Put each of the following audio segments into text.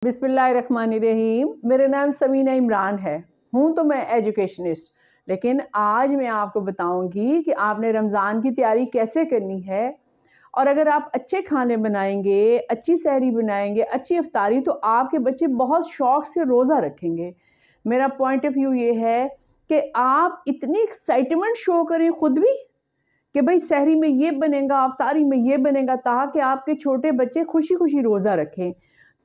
बिस्मिल्लाहिर्रहमानिर्रहीम। मेरा नाम समीना इमरान है। हूँ तो मैं एजुकेशनिस्ट, लेकिन आज मैं आपको बताऊंगी कि आपने रमज़ान की तैयारी कैसे करनी है। और अगर आप अच्छे खाने बनाएंगे, अच्छी सहरी बनाएंगे, अच्छी इफ्तारी, तो आपके बच्चे बहुत शौक से रोज़ा रखेंगे। मेरा पॉइंट ऑफ व्यू ये है कि आप इतनी एक्साइटमेंट शो करें खुद भी कि भाई सहरी में ये बनेगा, इफ्तारी में ये बनेगा, ताकि आपके छोटे बच्चे खुशी खुशी रोज़ा रखें।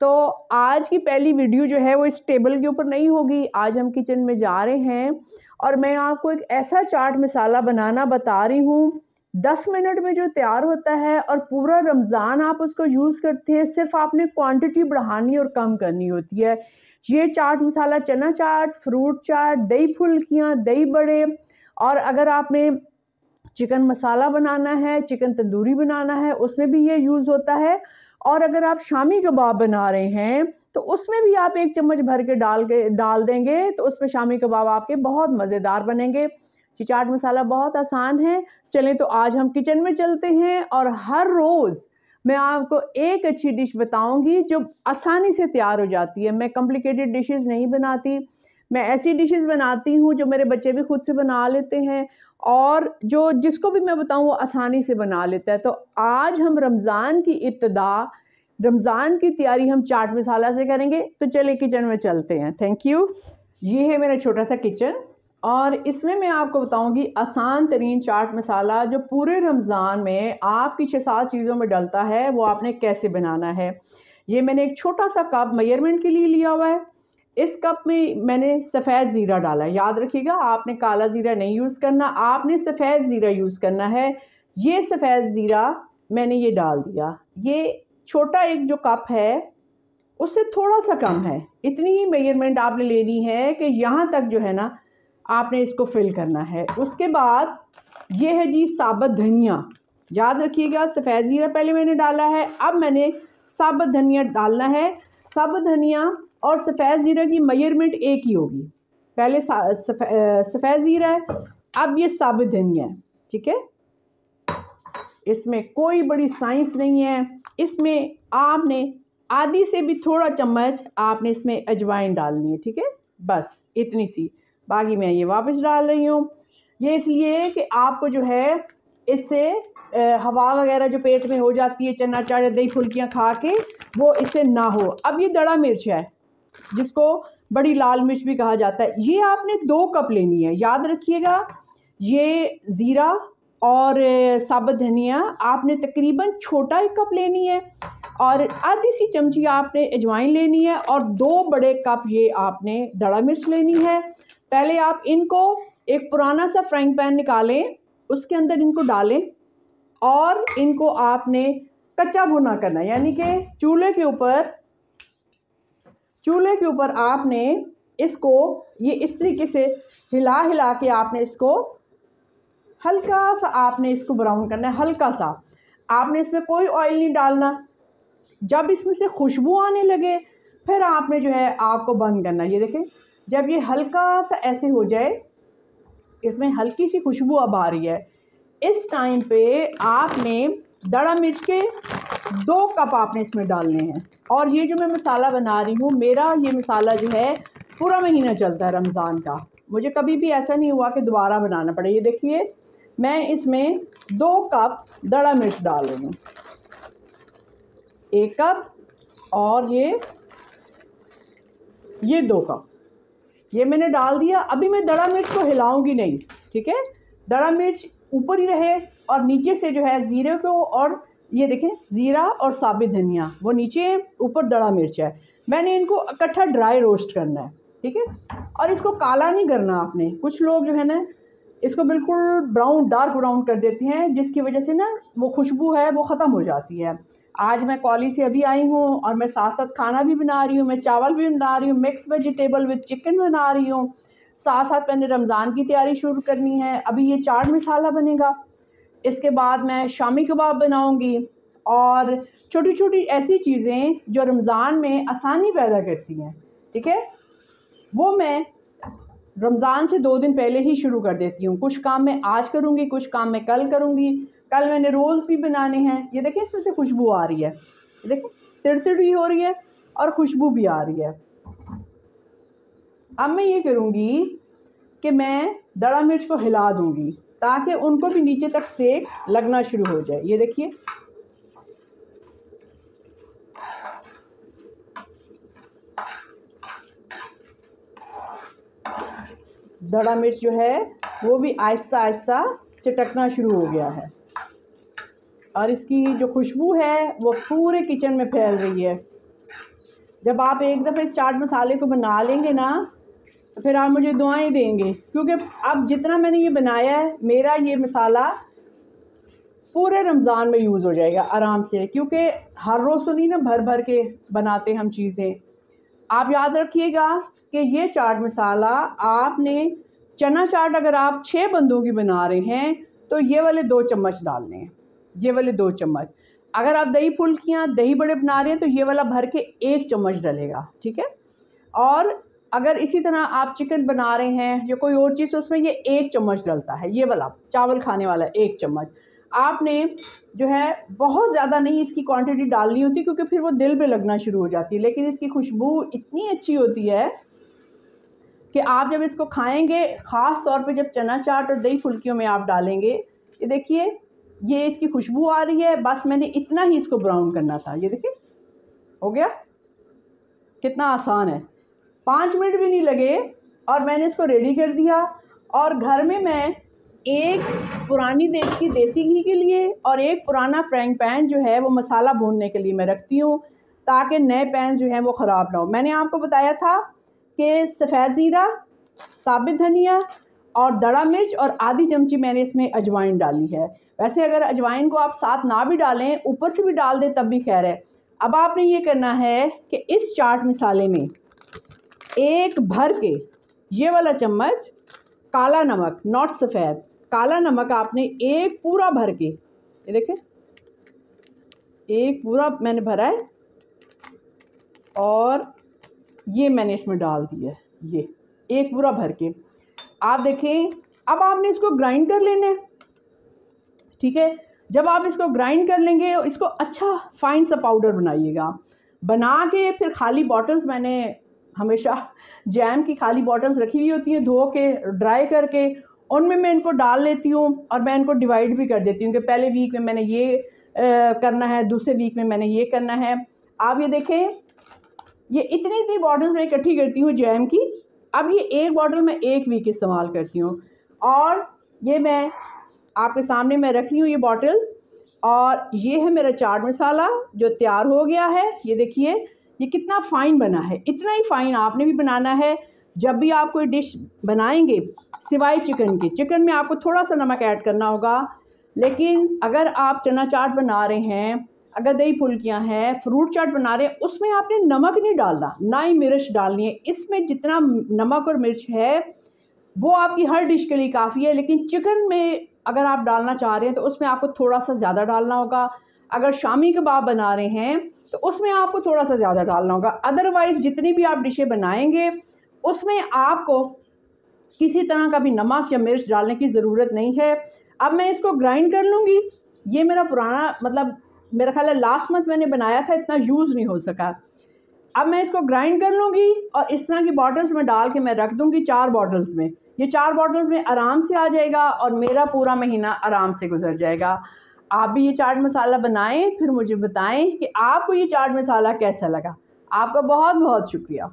तो आज की पहली वीडियो जो है वो इस टेबल के ऊपर नहीं होगी। आज हम किचन में जा रहे हैं और मैं आपको एक ऐसा चाट मसाला बनाना बता रही हूँ 10 मिनट में जो तैयार होता है, और पूरा रमज़ान आप उसको यूज़ करते हैं। सिर्फ आपने क्वांटिटी बढ़ानी और कम करनी होती है। ये चाट मसाला चना चाट, फ्रूट चाट, दही फुल्कियाँ, दही बड़े, और अगर आपने चिकन मसाला बनाना है, चिकन तंदूरी बनाना है, उसमें भी ये यूज़ होता है। और अगर आप शामी कबाब बना रहे हैं तो उसमें भी आप 1 चम्मच भर के डाल देंगे, तो उसमें शामी कबाब आपके बहुत मज़ेदार बनेंगे। ये चाट मसाला बहुत आसान है। चलें तो आज हम किचन में चलते हैं, और हर रोज़ मैं आपको एक अच्छी डिश बताऊंगी जो आसानी से तैयार हो जाती है। मैं कॉम्प्लिकेटेड डिशेस नहीं बनाती, मैं ऐसी डिशेस बनाती हूँ जो मेरे बच्चे भी खुद से बना लेते हैं, और जो जिसको भी मैं बताऊँ वो आसानी से बना लेता है। तो आज हम रमज़ान की इब्तिदा, रमज़ान की तैयारी हम चाट मसाला से करेंगे। तो चले किचन में चलते हैं। Thank you. ये है मेरा छोटा सा किचन, और इसमें मैं आपको बताऊंगी आसान तरीन चाट मसाला जो पूरे रमज़ान में आपकी 6-7 चीज़ों में डलता है, वो आपने कैसे बनाना है। ये मैंने एक छोटा सा कप मेजरमेंट के लिए लिया हुआ है। इस कप में मैंने सफ़ेद ज़ीरा डाला है। याद रखिएगा, आपने काला ज़ीरा नहीं यूज़ करना, आपने सफ़ेद ज़ीरा यूज़ करना है। ये सफ़ेद ज़ीरा मैंने ये डाल दिया। ये छोटा एक जो कप है उससे थोड़ा सा कम है। इतनी ही मेजरमेंट आपने लेनी है कि यहाँ तक जो है ना आपने इसको फिल करना है। उसके बाद ये है जी साबुत धनिया। याद रखिएगा, सफ़ेद ज़ीरा पहले मैंने डाला है, अब मैंने साबुत धनिया डालना है। साबुत धनिया और सफ़ेद ज़ीरा की मेजरमेंट एक ही होगी। पहले सफ़ेद ज़ीरा है, अब ये साबुत धनिया है। ठीक है, इसमें कोई बड़ी साइंस नहीं है। इसमें आपने आधी से भी थोड़ा चम्मच आपने इसमें अजवाइन डालनी है। ठीक है, बस इतनी सी। बाकी मैं ये वापस डाल रही हूँ। ये इसलिए कि आपको जो है इससे हवा वगैरह जो पेट में हो जाती है चना चाट दही फुल्कियाँ खा के, वो इससे ना हो। अब ये दड़ा मिर्च है जिसको बड़ी लाल मिर्च भी कहा जाता है। ये आपने 2 कप लेनी है। याद रखिएगा, ये ज़ीरा और साबुत धनिया आपने तकरीबन छोटा 1 कप लेनी है, और आधी सी चमची आपने अजवाइन लेनी है, और 2 बड़े कप ये आपने दड़ा मिर्च लेनी है। पहले आप इनको एक पुराना सा फ्राइंग पैन निकालें, उसके अंदर इनको डालें, और इनको आपने कच्चा भुना करना है। यानी कि चूल्हे के ऊपर आपने इसको ये इस तरीके से हिला हिला के आपने इसको हल्का सा आपने इसको ब्राउन करना है। हल्का सा आपने इसमें कोई ऑयल नहीं डालना। जब इसमें से खुशबू आने लगे फिर आपने जो है आग को बंद करना। ये देखें, जब ये हल्का सा ऐसे हो जाए, इसमें हल्की सी खुशबू अब आ रही है, इस टाइम पे आपने दड़ा मिर्च के 2 कप आपने इसमें डालने हैं। और ये जो मैं मसाला बना रही हूँ, मेरा ये मसाला जो है पूरा महीना चलता है रमज़ान का। मुझे कभी भी ऐसा नहीं हुआ कि दोबारा बनाना पड़े। ये देखिए, मैं इसमें 2 कप दड़ा मिर्च डाल रही हूँ, 1 कप, और ये 2 कप ये मैंने डाल दिया। अभी मैं दड़ा मिर्च को हिलाऊंगी नहीं। ठीक है, दड़ा मिर्च ऊपर ही रहे, और नीचे से जो है ज़ीरे को, और ये देखें ज़ीरा और साबुत धनिया वो नीचे, ऊपर दड़ा मिर्च है। मैंने इनको इकट्ठा ड्राई रोस्ट करना है। ठीक है, और इसको काला नहीं करना आपने। कुछ लोग जो है ना इसको बिल्कुल ब्राउन, डार्क ब्राउन कर देते हैं, जिसकी वजह से ना वो खुशबू है वो ख़त्म हो जाती है। आज मैं कॉलेज से अभी आई हूँ, और मैं साथ साथ खाना भी बना रही हूँ। मैं चावल भी बना रही हूँ, मिक्स वेजिटेबल विद चिकन बना रही हूँ। साथ साथ मैंने रमज़ान की तैयारी शुरू करनी है। अभी ये चाट मसाला बनेगा, इसके बाद मैं शामी कबाब बनाऊँगी, और छोटी छोटी ऐसी चीज़ें जो रमज़ान में आसानी पैदा करती हैं। ठीक है, वो मैं रमज़ान से 2 दिन पहले ही शुरू कर देती हूँ। कुछ काम मैं आज करूँगी, कुछ काम मैं कल करूँगी। कल मैंने रोल्स भी बनाने हैं। ये देखिए, इसमें से खुशबू आ रही है, ये देखिए तिड़ तिड़ भी हो रही है। और खुशबू भी आ रही है। अब मैं ये करूँगी कि मैं दड़ा मिर्च को हिला दूँगी ताकि उनको भी नीचे तक सेक लगना शुरू हो जाए। ये देखिए, दड़ा मिर्च जो है वो भी आहिस्ता आहिस्ता चटकना शुरू हो गया है और इसकी जो खुशबू है वो पूरे किचन में फैल रही है। जब आप एक दफ़े इस चाट मसाले को बना लेंगे ना तो फिर आप मुझे दुआएं देंगे, क्योंकि अब जितना मैंने ये बनाया है मेरा ये मसाला पूरे रमज़ान में यूज़ हो जाएगा आराम से, क्योंकि हर रोज़ तो नहीं ना भर भर के बनाते हम चीज़ें। आप याद रखिएगा कि ये चाट मसाला आपने, चना चाट अगर आप 6 बंदों की बना रहे हैं तो ये वाले 2 चम्मच डालने हैं, ये वाले 2 चम्मच। अगर आप दही फुल्कियाँ, दही बड़े बना रहे हैं तो ये वाला भर के 1 चम्मच डलेगा, ठीक है। और अगर इसी तरह आप चिकन बना रहे हैं या कोई और चीज़ तो उसमें ये 1 चम्मच डलता है, ये वाला चावल खाने वाला 1 चम्मच। आपने जो है बहुत ज़्यादा नहीं इसकी क्वांटिटी डालनी होती, क्योंकि फिर वो दिल पे लगना शुरू हो जाती है, लेकिन इसकी खुशबू इतनी अच्छी होती है कि आप जब इसको खाएंगे, ख़ास तौर पे जब चना चाट और दही फुल्कियों में आप डालेंगे, ये देखिए ये इसकी खुशबू आ रही है। बस मैंने इतना ही इसको ब्राउन करना था, ये देखिए हो गया, कितना आसान है, 5 मिनट भी नहीं लगे और मैंने इसको रेडी कर दिया। और घर में मैं एक पुरानी देसी घी के लिए और एक पुराना फ्राइंग पैन जो है वो मसाला भूनने के लिए मैं रखती हूँ, ताकि नए पैन जो हैं वो ख़राब ना हो। मैंने आपको बताया था कि सफ़ेद ज़ीरा, साबित धनिया और दड़ा मिर्च और आधी चमची मैंने इसमें अजवाइन डाली है। वैसे अगर अजवाइन को आप साथ ना भी डालें, ऊपर से भी डाल दें तब भी खैर है। अब आपने ये करना है कि इस चाट मसाले में एक भर के ये वाला चम्मच काला नमक, नॉट सफ़ेद, काला नमक आपने एक पूरा भर के, ये देखें एक पूरा मैंने भरा है और ये मैंने इसमें डाल दिया है, ये एक पूरा भर के। आप देखें, अब आपने इसको ग्राइंड कर लेना है, ठीक है। जब आप इसको ग्राइंड कर लेंगे, इसको अच्छा फाइन सा पाउडर बनाइएगा। बना के फिर खाली बॉटल्स, मैंने हमेशा जैम की खाली बॉटल्स रखी हुई होती हैं, धो के ड्राई करके उनमें मैं इनको डाल लेती हूँ और मैं इनको डिवाइड भी कर देती हूँ कि पहले वीक में मैंने ये करना है, दूसरे वीक में मैंने ये करना है। आप ये देखें, ये इतनी बॉटल्स मैं इकट्ठी करती हूँ जैम की। अब ये एक बॉटल मैं 1 वीक इस्तेमाल करती हूँ और ये मैं आपके सामने मैं रख रही हूँ ये बॉटल्स। और ये है मेरा चाट मसाला जो तैयार हो गया है। ये देखिए ये कितना फ़ाइन बना है, इतना ही फ़ाइन आपने भी बनाना है। जब भी आप कोई डिश बनाएंगे सिवाय चिकन के, चिकन में आपको थोड़ा सा नमक ऐड करना होगा, लेकिन अगर आप चना चाट बना रहे हैं, अगर दही फुल्कियाँ हैं, फ्रूट चाट बना रहे हैं, उसमें आपने नमक नहीं डालना, ना ही मिर्च डालनी है। इसमें जितना नमक और मिर्च है वो आपकी हर डिश के लिए काफ़ी है, लेकिन चिकन में अगर आप डालना चाह रहे हैं तो उसमें आपको थोड़ा सा ज़्यादा डालना होगा। अगर शामी कबाब बना रहे हैं तो उसमें आपको थोड़ा सा ज़्यादा डालना होगा। अदरवाइज़ जितनी भी आप डिशें बनाएंगे उसमें आपको किसी तरह का भी नमक या मिर्च डालने की ज़रूरत नहीं है। अब मैं इसको ग्राइंड कर लूँगी। ये मेरा पुराना, मतलब मेरा ख्याल है लास्ट मंथ मैंने बनाया था, इतना यूज़ नहीं हो सका। अब मैं इसको ग्राइंड कर लूँगी और इस तरह की बॉटल्स में डाल के मैं रख दूँगी 4 बॉटल्स में। ये 4 बॉटल्स में आराम से आ जाएगा और मेरा पूरा महीना आराम से गुजर जाएगा। आप भी ये चाट मसाला बनाएं, फिर मुझे बताएं कि आपको ये चाट मसाला कैसा लगा। आपका बहुत बहुत शुक्रिया।